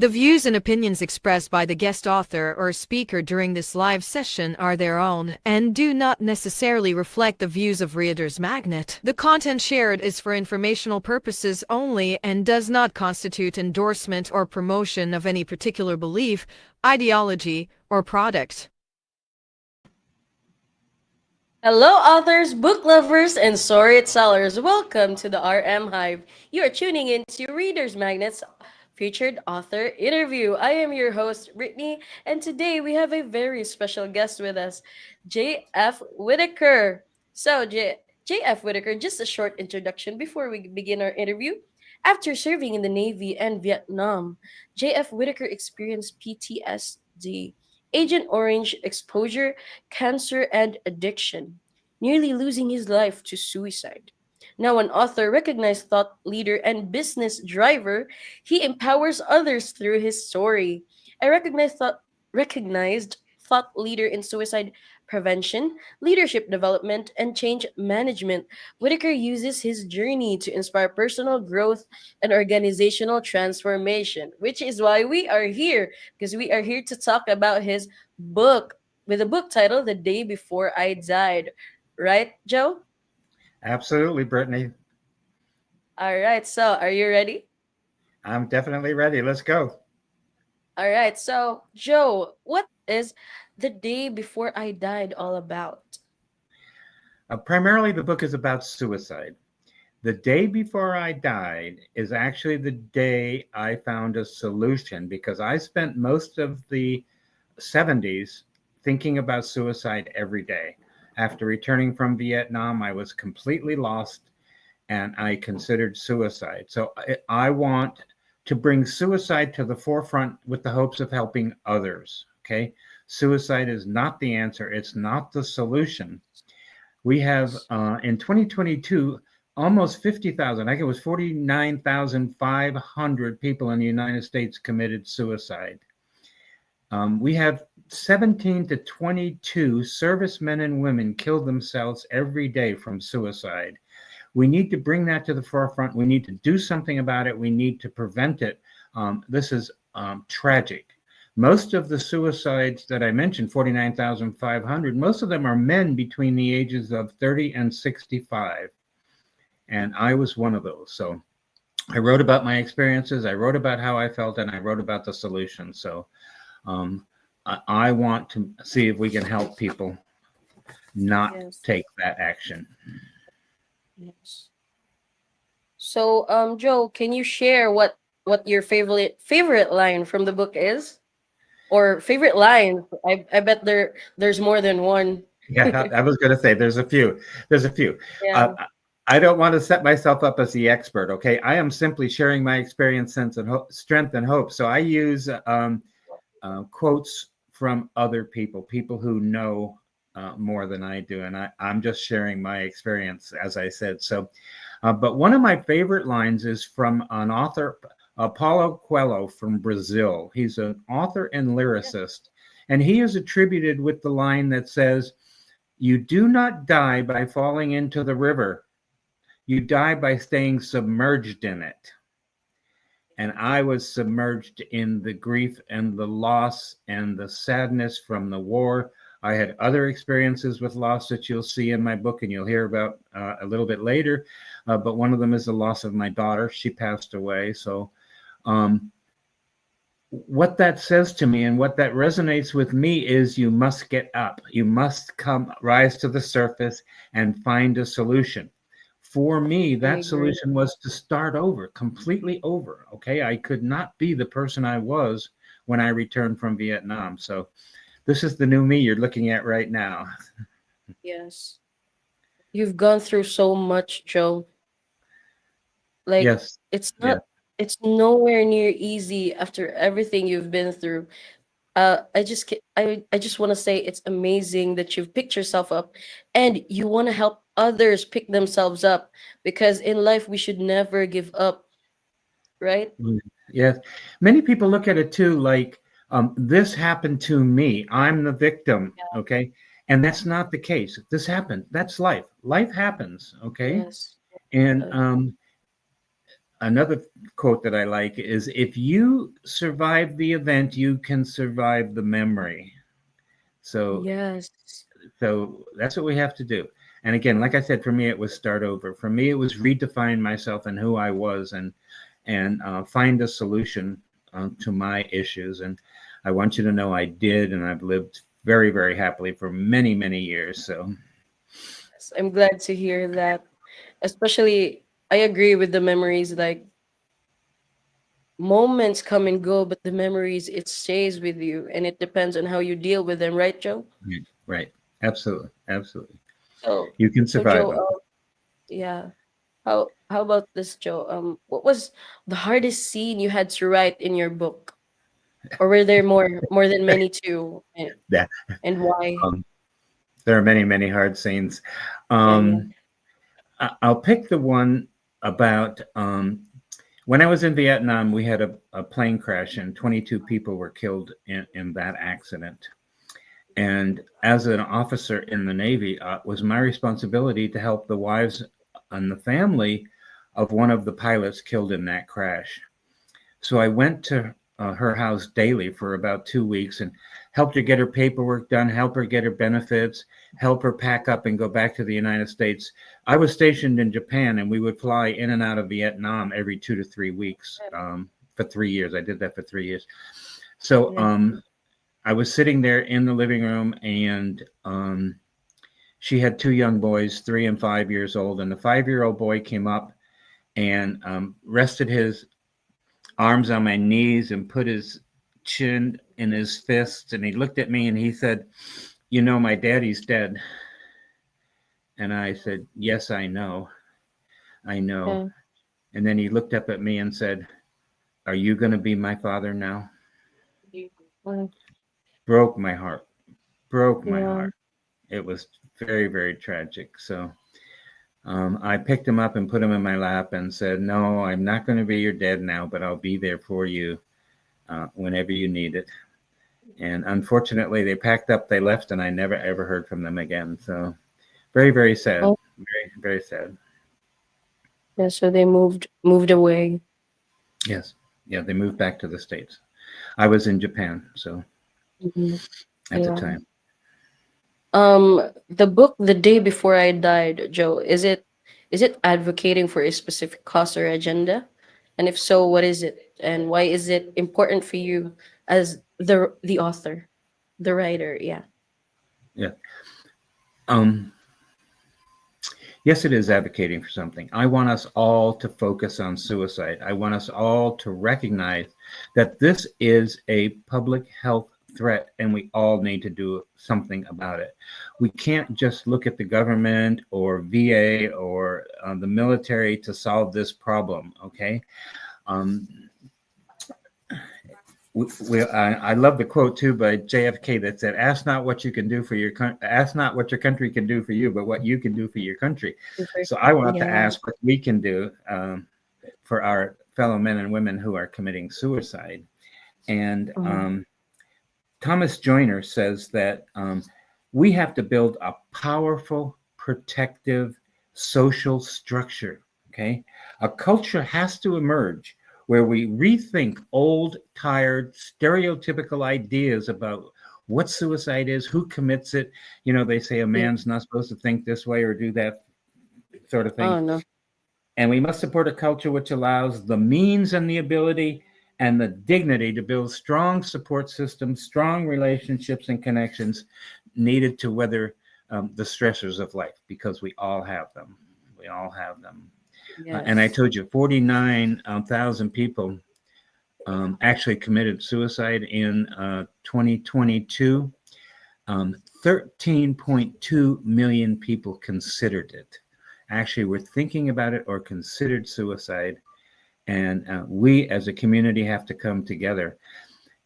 The views and opinions expressed by the guest author or speaker during this live session are their own and do not necessarily reflect the views of Reader's Magnet. The content shared is for informational purposes only and does not constitute endorsement or promotion of any particular belief, ideology, or product. Hello, authors, book lovers, and storytellers. Welcome to the RM Hive. You are tuning in to Reader's Magnet's featured author interview. I am your host, Brittany, and today we have a very special guest with us, J.F. Whitaker. So, J.F. Whitaker, just a short introduction before we begin our interview. After serving in the Navy and Vietnam, J.F. Whitaker experienced PTSD, Agent Orange exposure, cancer, and addiction, nearly losing his life to suicide. Now, an author, recognized thought leader, and business driver, he empowers others through his story. A recognized thought leader in suicide prevention, leadership development, and change management, Whitaker uses his journey to inspire personal growth and organizational transformation, which is why we are here, because we are here to talk about his book with a book title, The Day Before I Died. Right, Joe? Absolutely, Brittany. All right, so are you ready? I'm definitely ready. Let's go. All right, so Joe, what is The Day Before I Died all about? Primarily, the book is about suicide. The day before I died is actually the day I found a solution because I spent most of the 70s thinking about suicide every day. After returning from Vietnam, I was completely lost and I considered suicide. So I want to bring suicide to the forefront with the hopes of helping others. Okay. Suicide is not the answer, it's not the solution. We have in 2022 almost 50,000, I think it was 49,500 people in the United States committed suicide. We have 17 to 22 servicemen and women kill themselves every day from suicide. We need to bring that to the forefront. We need to do something about it. We need to prevent it. This is tragic. Most of the suicides that I mentioned, 49,500, most of them are men between the ages of 30 and 65. And I was one of those. So I wrote about my experiences. I wrote about how I felt, and I wrote about the solution. So I want to see if we can help people not Yes. take that action. Yes. So, Joe, can you share what your favorite line from the book is, or favorite line? I bet there's more than one. Yeah, I was going to say there's a few. There's a few. Yeah. I don't want to set myself up as the expert. Okay, I am simply sharing my experience, sense, and strength and hope. So I use quotes from other people, people who know more than I do, and I'm just sharing my experience, as I said. So, but one of my favorite lines is from an author, Paulo Coelho from Brazil. He's an author and lyricist, and he is attributed with the line that says, "You do not die by falling into the river. You die by staying submerged in it." And I was submerged in the grief and the loss and the sadness from the war. I had other experiences with loss that you'll see in my book and you'll hear about a little bit later. But one of them is the loss of my daughter. She passed away. So what that says to me and what that resonates with me is you must get up. You must rise to the surface and find a solution. For me, I that agree. solution was to start over, completely over. Okay. I could not be the person I was when I returned from Vietnam. So this is the new me you're looking at right now. Yes. You've gone through so much, Joe. Like, Yes. it's Yeah. not it's nowhere near easy after everything you've been through. I just want to say it's amazing that you've picked yourself up and you want to help others pick themselves up, because in life we should never give up, right? Yes. Many people look at it too like this happened to me. I'm the victim. Okay. And that's not the case. This happened. That's life. Life happens. Okay. Yes. And Uh, another quote that I like is, if you survive the event, you can survive the memory. So Yes. so that's what we have to do. And again, like I said, for me, it was start over. For me, it was redefine myself and who I was, and find a solution to my issues. And I want you to know I did, and I've lived very, very happily for many, many years. So I'm glad to hear that. Especially, I agree with the memories. Like moments come and go, but the memories it stays with you, and it depends on how you deal with them, right, Joe? right, absolutely, absolutely, So, you can so survive Joe, them. yeah. How about this, Joe? What was the hardest scene you had to write in your book, or were there more than many too, Yeah, and why? um, there are many, many hard scenes. Yeah, yeah. Um, I'll pick the one about when I was in Vietnam. We had a plane crash, and 22 people were killed in that accident. And as an officer in the Navy, it was my responsibility to help the wives and the family of one of the pilots killed in that crash. So I went to her house daily for about 2 weeks and helped her get her paperwork done, help her get her benefits, help her pack up and go back to the United States. I was stationed in Japan, and we would fly in and out of Vietnam every 2 to 3 weeks for 3 years. I did that for 3 years. So Yeah. I was sitting there in the living room, and she had two young boys, 3 and 5 years old. And the 5-year-old boy came up and rested his arms on my knees and put his chin in his fists. And he looked at me and he said, "You know, my daddy's dead." And I said, "Yes, I know. I know." Yeah. And then he looked up at me and said, "Are you going to be my father now?" Uh, Broke my heart. Broke my yeah. heart. It was very, very tragic. So I picked him up and put him in my lap and said, "No, I'm not going to be your dad now, but I'll be there for you whenever you need it." And unfortunately, they packed up, they left, and I never ever heard from them again. So very, very sad. Oh, Very, very sad. yeah. So they moved away. Yes. Yeah, they moved back to the States. I was in Japan, so Mhm. at the Yeah. time. The book The Day Before I Died, Joe, is it advocating for a specific cause or agenda? And if so, what is it? And why is it important for you as the author, the writer? Yeah. Yeah. Um, yes, it is advocating for something. I want us all to focus on suicide. I want us all to recognize that this is a public health threat, and we all need to do something about it. We can't just look at the government or VA or the military to solve this problem, okay? Um, I love the quote too by JFK that said, "Ask not what you can do for your ask not what your country can do for you, but what you can do for your country." So I want to Yeah. ask what we can do for our fellow men and women who are committing suicide. And Mhm. Thomas Joyner says that we have to build a powerful, protective social structure. Okay. A culture has to emerge where we rethink old, tired, stereotypical ideas about what suicide is, who commits it. You know, they say a Yeah. man's not supposed to think this way or do that sort of thing. Oh no. And we must support a culture which allows the means and the ability and the dignity to build strong support systems, strong relationships and connections needed to weather the stressors of life, because we all have them. We all have them. And I Yes. told you, 49,000 people actually committed suicide in 2022. 13.2 million people considered it. Actually, were thinking about it or considered suicide. And we as a community have to come together.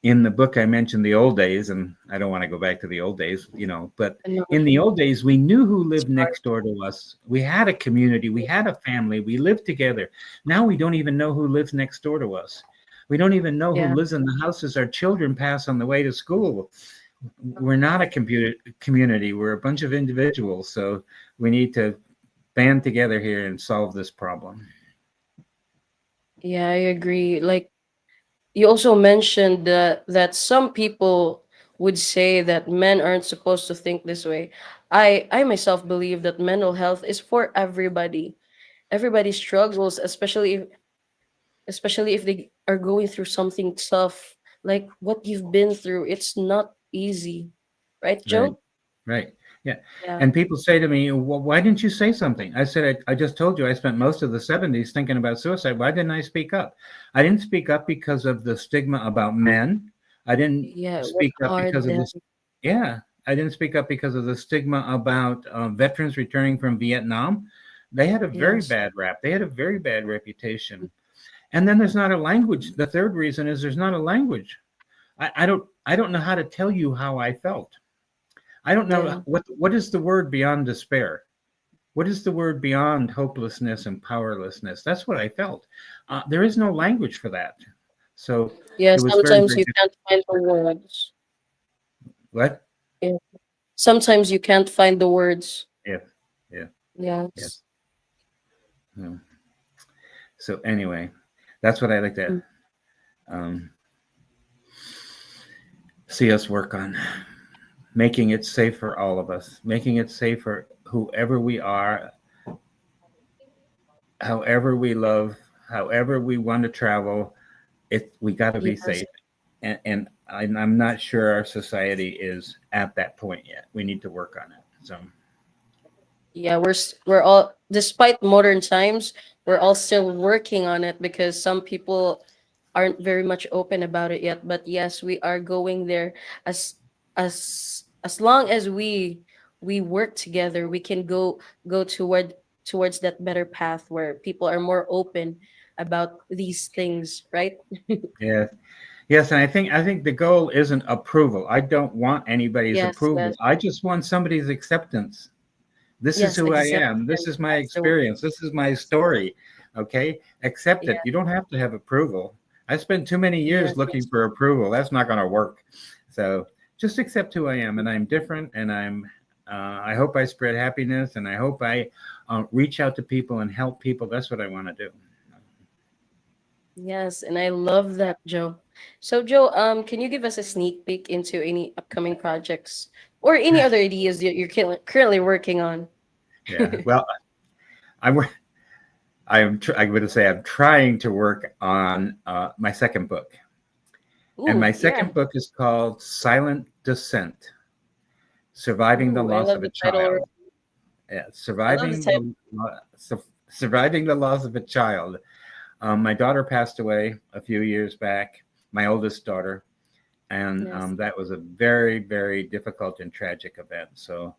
In the book, I mentioned the old days, and I don't want to go back to the old days, but I know. in the old days, we knew who It's lived hard. next door to us. We had a community, we had a family, we lived together. Now we don't even know who lives next door to us. We don't even know who Yeah. lives in the houses our children pass on the way to school. We're not a community, we're a bunch of individuals. So we need to band together here and solve this problem. Yeah, I agree. Like you also mentioned that some people would say that men aren't supposed to think this way. I myself believe that mental health is for everybody. Everybody struggles, especially if they are going through something tough, like what you've been through. It's not easy, right, Right. Joe? Right. Yeah. Yeah, And people say to me, well, why didn't you say something? I said, I just told you I spent most of the 70s thinking about suicide. Why didn't I speak up? I didn't speak up because of the stigma about men. I didn't yeah, it was speak up hard because of then. this. Yeah. I didn't speak up because of the stigma about veterans returning from Vietnam. They had a very Yes, bad rap. They had a very bad reputation. And then there's not a language. The third reason is there's not a language. I don't know how to tell you how I felt. I don't know yeah, what is the word beyond despair. What is the word beyond hopelessness and powerlessness? That's what I felt. There is no language for that. So yeah. it was very, Sometimes very you difficult. can't find the words. What? Yeah. Sometimes you can't find the words. Yeah, yeah, yeah. Yes. No. So anyway, that's what I like to Mm. um, see us work on, making it safe for all of us, making it safe for whoever we are, however we love, however we want to travel. We got to be Yes. safe, and I'm not sure our society is at that point yet. We need to work on it. So Yeah, we're all, despite modern times, we're all still working on it because some people aren't very much open about it yet. But yes, we are going there. As long as we work together, we can go towards that better path where people are more open about these things, right? yeah, yes, and I think the goal isn't approval. I don't want anybody's Yes, approval. yes, I just want somebody's acceptance. This is yes, who I exactly. am. This is my That's the word. experience. This is my story. Okay, accept Yeah, it. You don't have to have approval. I spent too many yes, years looking yes. for approval. That's not going to work. So just accept who I am, and I'm different, and I'm. I hope I spread happiness, and I hope I reach out to people and help people. That's what I want to do. Yes, and I love that, Joe. So, Joe, can you give us a sneak peek into any upcoming projects or any other ideas that you're currently working on? Yeah. Well, I'm. I'm going to say I'm trying to work on my second book, and my Ooh, yeah. second book is called Silent Descent: Surviving the Ooh, I Loss love of a the title. Child. Yeah, I love the title. surviving the loss of a child. My daughter passed away a few years back. My oldest daughter, and Yes. that was a very, very difficult and tragic event. So,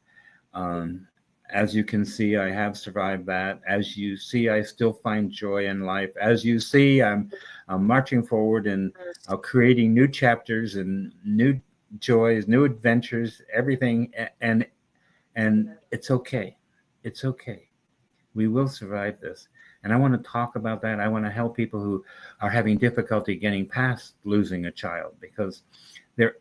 um, as you can see, I have survived that. As you see, I still find joy in life. As you see, I'm marching forward and Yes. creating new chapters and new joys, new adventures, everything. And it's okay. It's okay. We will survive this. And I want to talk about that. I want to help people who are having difficulty getting past losing a child, because there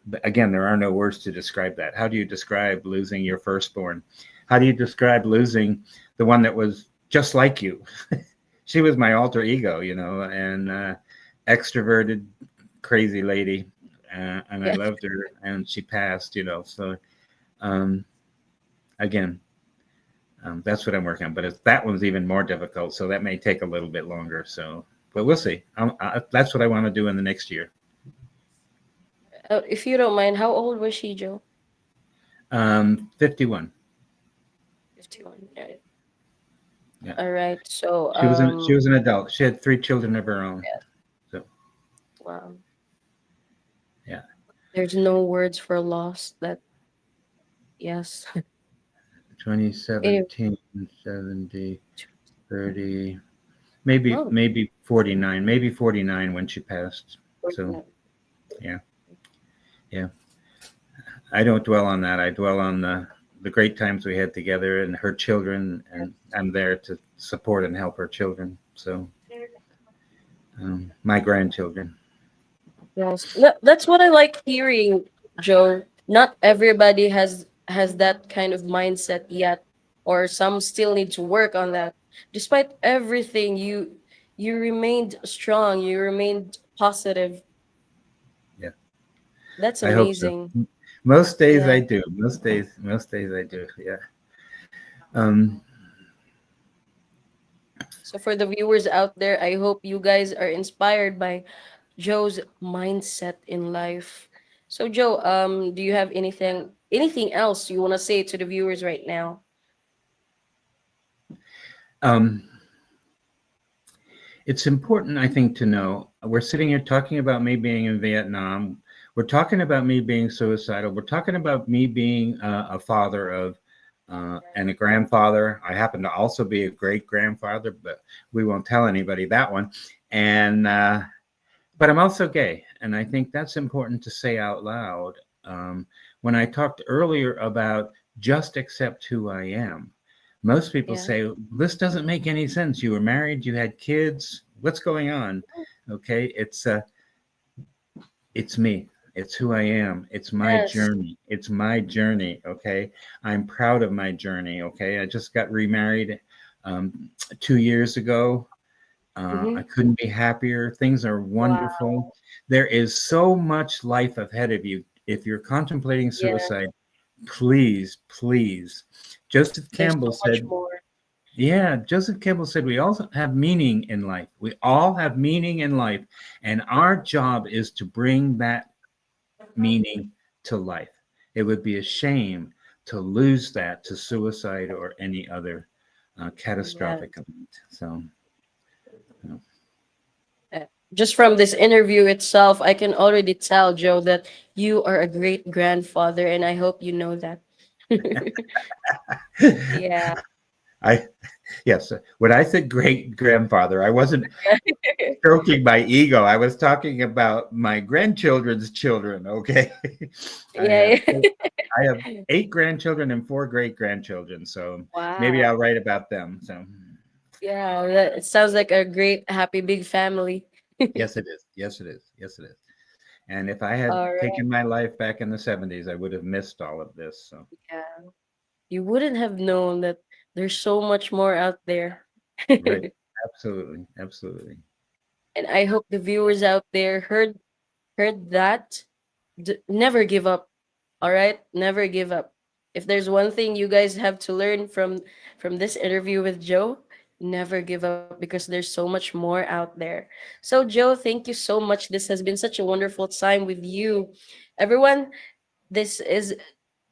are no words to describe that. How do you describe losing your firstborn? How do you describe losing the one that was just like you? She was my alter ego, and extroverted, crazy lady. And I Yeah. loved her, and she passed, so um, again, that's what I'm working on. But that one's even more difficult, so that may take a little bit longer. So, but we'll see. That's what I want to do in the next year. If you don't mind, how old was she, Joe? 51. 51. Right. Yeah, All right. So, she was an adult. She had three children of her own. yeah, So wow. yeah, There's no words for loss. That yes. Anyway, 2017, 70, 30, maybe oh, 49 when she passed. So yeah, yeah. I don't dwell on that. I dwell on the great times we had together and her children, and I'm there to support and help her children. So my grandchildren. yes, that's what I like hearing, Joe. Not everybody has that kind of mindset yet, or some still need to work on that. Despite everything, you remained strong, you remained positive. Yeah, That's I hope so. amazing. Most days Yeah. I do. Most days I do. Yeah. Um, So for the viewers out there, I hope you guys are inspired by Joe's mindset in life. So Joe, do you have anything else you want to say to the viewers right now? um, it's important, I think, to know we're sitting here talking about me being in Vietnam. We're talking about me being suicidal. We're talking about me being a father of and a grandfather. I happen to also be a great grandfather, but we won't tell anybody that one. And but I'm also gay, and I think that's important to say out loud. Um, when I talked earlier about just accept who I am, most people Yeah. say, this doesn't make any sense. You were married, you had kids. What's going on? Okay, it's me. It's who I am. It's my Yes. journey. It's my journey. Okay, I'm proud of my journey. Okay, I just got remarried 2 years ago. I Mm-hmm. couldn't be happier. Things are Wow. wonderful. There is so much life ahead of you. If you're contemplating Yeah. suicide, please, please. Joseph There's Campbell so much said, more. yeah, Joseph Campbell said, we all have meaning in life. We all have meaning in life. And our job is to bring that meaning to life. It would be a shame to lose that to suicide or any other Yeah. catastrophic event. So, Uh, Just from this interview itself, I can already tell, Joe, that you are a great grandfather, and I hope you know that. Yeah. I yes, when I said great grandfather, I wasn't stroking my ego. I was talking about my grandchildren's children. Okay, I have Yeah. I have 8 grandchildren and 4 great grandchildren, so maybe Wow. I'll write about them. So Yeah, that it sounds like a great, happy, big family. yes, it is. Yes, it is. Yes, it is. And if I had All right. taken my life back in the '70s, I would have missed all of this. So Yeah. You wouldn't have known that there's so much more out there. right, absolutely, absolutely. And I hope the viewers out there heard that. Never give up. All right? Never give up. If there's one thing you guys have to learn from this interview with Joe, never give up because there's so much more out there. So Joe, thank you so much. This has been such a wonderful time with you. Everyone, this is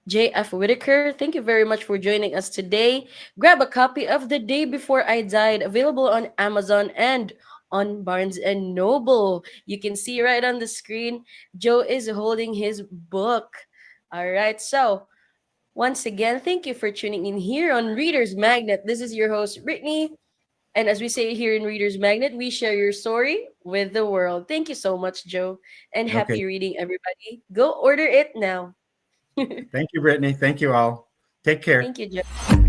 J.F. Whitaker. Thank you very much for joining us today. Grab a copy of The Day Before I Died, available on Amazon and on Barnes and Noble. You can see right on the screen, Joe is holding his book. All right, so once again, thank you for tuning in here on Reader's Magnet. This is your host, Brittany. And as we say here in Reader's Magnet, we share your story with the world. Thank you so much, Joe. And Okay, happy reading, everybody. Go order it now. thank you, Brittany. Thank you all. Take care. Thank you, Joe.